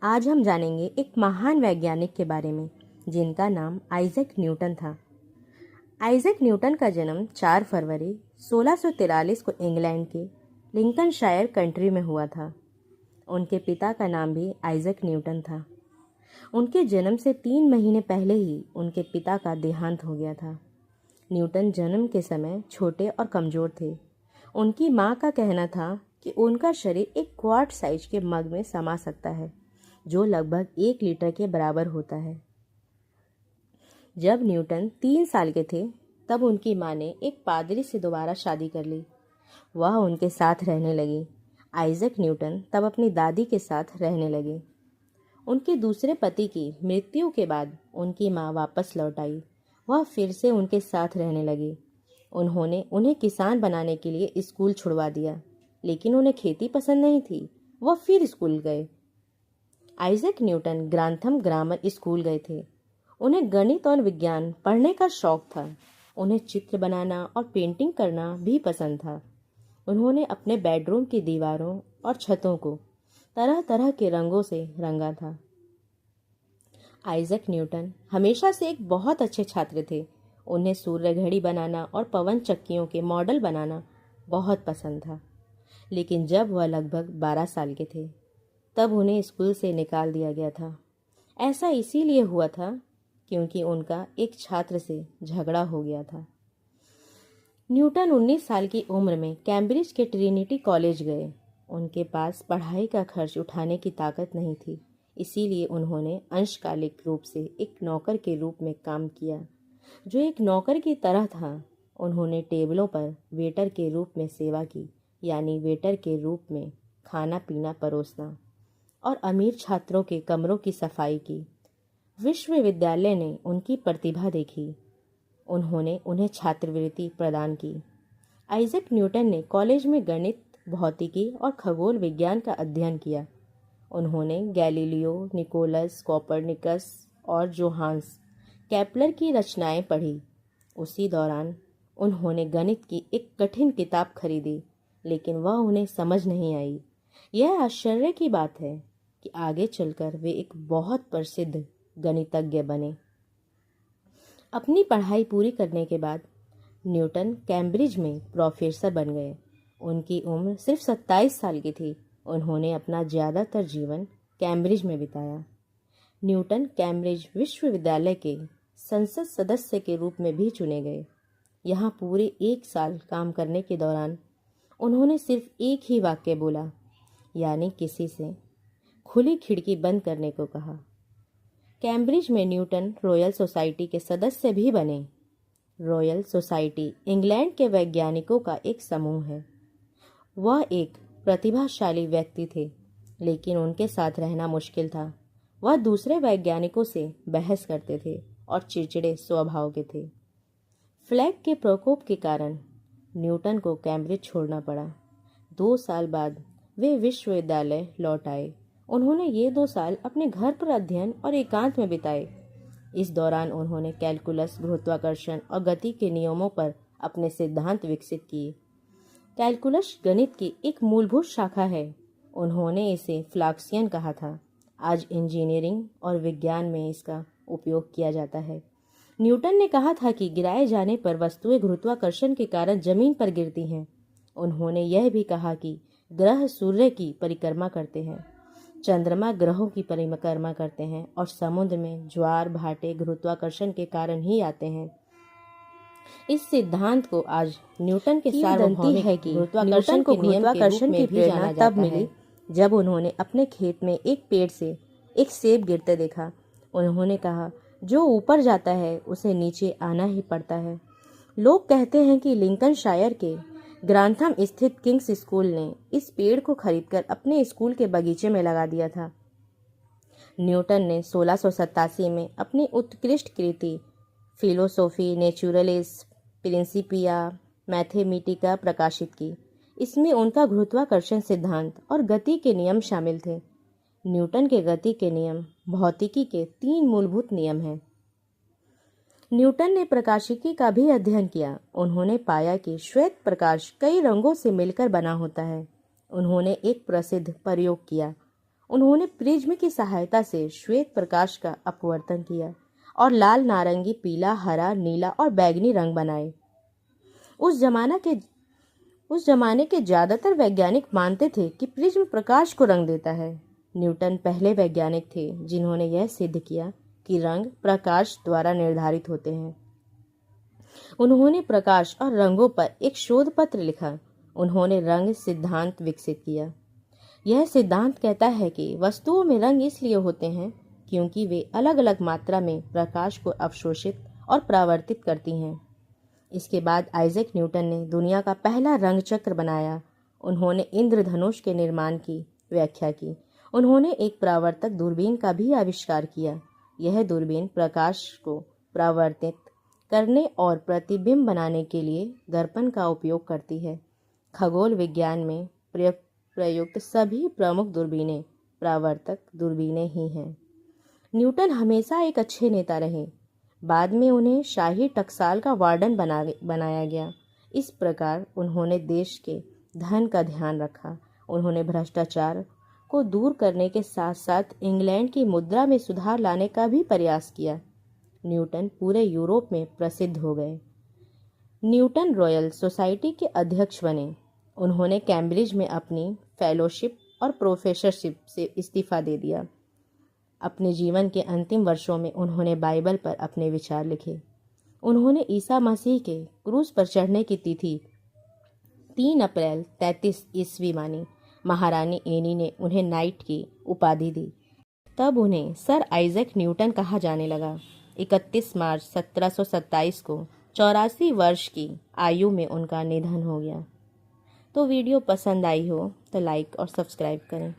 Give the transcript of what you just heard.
आज हम जानेंगे एक महान वैज्ञानिक के बारे में जिनका नाम आइजैक न्यूटन था। आइजैक न्यूटन का जन्म 4 फरवरी 1643 को इंग्लैंड के लिंकनशायर कंट्री में हुआ था। उनके पिता का नाम भी आइजैक न्यूटन था। उनके जन्म से 3 महीने पहले ही उनके पिता का देहांत हो गया था। न्यूटन जन्म के समय छोटे और कमज़ोर थे। उनकी माँ का कहना था कि उनका शरीर एक क्वार्ट साइज के मग में समा सकता है, जो लगभग 1 लीटर के बराबर होता है। जब न्यूटन 3 साल के थे तब उनकी माँ ने एक पादरी से दोबारा शादी कर ली। वह उनके साथ रहने लगी। आइजैक न्यूटन तब अपनी दादी के साथ रहने लगे। उनके दूसरे पति की मृत्यु के बाद उनकी माँ वापस लौट आई। वह फिर से उनके साथ रहने लगी। उन्होंने उन्हें किसान बनाने के लिए स्कूल छुड़वा दिया, लेकिन उन्हें खेती पसंद नहीं थी। वह फिर स्कूल गए। Isaac Newton Grantham grammar school गए थे। उन्हें गणित और विज्ञान पढ़ने का शौक था। उन्हें चित्र बनाना और पेंटिंग करना भी पसंद था। उन्होंने अपने बेडरूम की दीवारों और छतों को तरह तरह के रंगों से रंगा था। आइजैक न्यूटन हमेशा से एक बहुत अच्छे छात्र थे। उन्हें सूर्य घड़ी बनाना और पवन चक्कियों के मॉडल बनाना बहुत पसंद था। लेकिन जब वह लगभग 12 साल के थे तब उन्हें स्कूल से निकाल दिया गया था। ऐसा इसीलिए हुआ था क्योंकि उनका एक छात्र से झगड़ा हो गया था। न्यूटन 19 साल की उम्र में कैम्ब्रिज के ट्रिनिटी कॉलेज गए। उनके पास पढ़ाई का खर्च उठाने की ताकत नहीं थी, इसीलिए उन्होंने अंशकालिक रूप से एक नौकर के रूप में काम किया, जो एक नौकर की तरह था। उन्होंने टेबलों पर वेटर के रूप में सेवा की, यानी वेटर के रूप में खाना पीना परोसना, और अमीर छात्रों के कमरों की सफाई की। विश्वविद्यालय ने उनकी प्रतिभा देखी। उन्होंने उन्हें छात्रवृत्ति प्रदान की। आइजैक न्यूटन ने कॉलेज में गणित, भौतिकी और खगोल विज्ञान का अध्ययन किया। उन्होंने गैलीलियो, निकोलस कोपरनिकस और जोहान्स केपलर की रचनाएं पढ़ी। उसी दौरान उन्होंने गणित की एक कठिन किताब खरीदी, लेकिन वह उन्हें समझ नहीं आई। यह आश्चर्य की बात है कि आगे चलकर वे एक बहुत प्रसिद्ध गणितज्ञ बने। अपनी पढ़ाई पूरी करने के बाद न्यूटन कैम्ब्रिज में प्रोफेसर बन गए। उनकी उम्र सिर्फ 27 साल की थी। उन्होंने अपना ज़्यादातर जीवन कैम्ब्रिज में बिताया। न्यूटन कैम्ब्रिज विश्वविद्यालय के संसद सदस्य के रूप में भी चुने गए। यहाँ पूरे 1 साल काम करने के दौरान उन्होंने सिर्फ एक ही वाक्य बोला, यानी किसी से खुली खिड़की बंद करने को कहा। कैम्ब्रिज में न्यूटन रॉयल सोसाइटी के सदस्य भी बने। रॉयल सोसाइटी इंग्लैंड के वैज्ञानिकों का एक समूह है। वह एक प्रतिभाशाली व्यक्ति थे, लेकिन उनके साथ रहना मुश्किल था। वह दूसरे वैज्ञानिकों से बहस करते थे और चिड़चिड़े स्वभाव के थे। फ्लैग के प्रकोप के कारण न्यूटन को कैम्ब्रिज छोड़ना पड़ा। 2 साल बाद वे विश्वविद्यालय लौट आए। उन्होंने ये 2 साल अपने घर पर अध्ययन और एकांत में बिताए। इस दौरान उन्होंने कैलकुलस, गुरुत्वाकर्षण और गति के नियमों पर अपने सिद्धांत विकसित किए। कैलकुलस गणित की एक मूलभूत शाखा है। उन्होंने इसे फ्लाक्सियन कहा था। आज इंजीनियरिंग और विज्ञान में इसका उपयोग किया जाता है। न्यूटन ने कहा था कि गिराए जाने पर वस्तुएं गुरुत्वाकर्षण के कारण जमीन पर गिरती हैं। उन्होंने यह भी कहा कि ग्रह सूर्य की परिक्रमा करते हैं, चंद्रमा ग्रहों की परिक्रमा करते हैं, और समुद्र में ज्वार भाटे गुरुत्वाकर्षण के कारण ही आते हैं। इस सिद्धांत को आज न्यूटन के सार्वभौमिक है कि गुरुत्वाकर्षण को गुरुत्वाकर्षण की प्रेरणा तब मिली जब उन्होंने अपने खेत में एक पेड़ से एक सेब गिरते देखा। उन्होंने कहा, जो ऊपर जाता है उसे नीचे आना ही पड़ता है। लोग कहते हैं कि लिंकनशायर के ग्रांथम स्थित किंग्स स्कूल ने इस पेड़ को खरीदकर अपने स्कूल के बगीचे में लगा दिया था। न्यूटन ने 1687 में अपनी उत्कृष्ट कृति फिलोसोफी नेचुरलिस प्रिंसिपिया मैथमेटिका प्रकाशित की। इसमें उनका गुरुत्वाकर्षण सिद्धांत और गति के नियम शामिल थे। न्यूटन के गति के नियम भौतिकी के 3 मूलभूत नियम हैं। न्यूटन ने प्रकाशिकी का भी अध्ययन किया। उन्होंने पाया कि श्वेत प्रकाश कई रंगों से मिलकर बना होता है। उन्होंने एक प्रसिद्ध प्रयोग किया। उन्होंने प्रिज्म की सहायता से श्वेत प्रकाश का अपवर्तन किया और लाल, नारंगी, पीला, हरा, नीला और बैंगनी रंग बनाए। उस जमाने के ज्यादातर वैज्ञानिक मानते थे कि प्रिज्म प्रकाश को रंग देता है। न्यूटन पहले वैज्ञानिक थे जिन्होंने यह सिद्ध किया कि रंग प्रकाश द्वारा निर्धारित होते हैं। उन्होंने प्रकाश और रंगों पर एक शोध पत्र लिखा। उन्होंने रंग सिद्धांत विकसित किया। यह सिद्धांत कहता है कि वस्तुओं में रंग इसलिए होते हैं क्योंकि वे अलग अलग मात्रा में प्रकाश को अवशोषित और परावर्तित करती हैं। इसके बाद आइजैक न्यूटन ने दुनिया का पहला रंग चक्र बनाया। उन्होंने इंद्रधनुष के निर्माण की व्याख्या की। उन्होंने एक परावर्तक दूरबीन का भी आविष्कार किया। यह दूरबीन प्रकाश को परावर्तित करने और प्रतिबिंब बनाने के लिए दर्पण का उपयोग करती है। खगोल विज्ञान में प्रयुक्त सभी प्रमुख दूरबीनें परावर्तक दूरबीनें ही हैं। न्यूटन हमेशा एक अच्छे नेता रहे। बाद में उन्हें शाही टकसाल का वार्डन बनाया गया। इस प्रकार उन्होंने देश के धन का ध्यान रखा। उन्होंने भ्रष्टाचार को दूर करने के साथ साथ इंग्लैंड की मुद्रा में सुधार लाने का भी प्रयास किया। न्यूटन पूरे यूरोप में प्रसिद्ध हो गए। न्यूटन रॉयल सोसाइटी के अध्यक्ष बने। उन्होंने कैम्ब्रिज में अपनी फेलोशिप और प्रोफेसरशिप से इस्तीफा दे दिया। अपने जीवन के अंतिम वर्षों में उन्होंने बाइबल पर अपने विचार लिखे। उन्होंने ईसा मसीह के क्रूस पर चढ़ने की तिथि 3 अप्रैल 33 ईस्वी मानी। महारानी एनी ने उन्हें नाइट की उपाधि दी। तब उन्हें सर आइजैक न्यूटन कहा जाने लगा। 31 मार्च 1727 को 84 वर्ष की आयु में उनका निधन हो गया। तो वीडियो पसंद आई हो तो लाइक और सब्सक्राइब करें।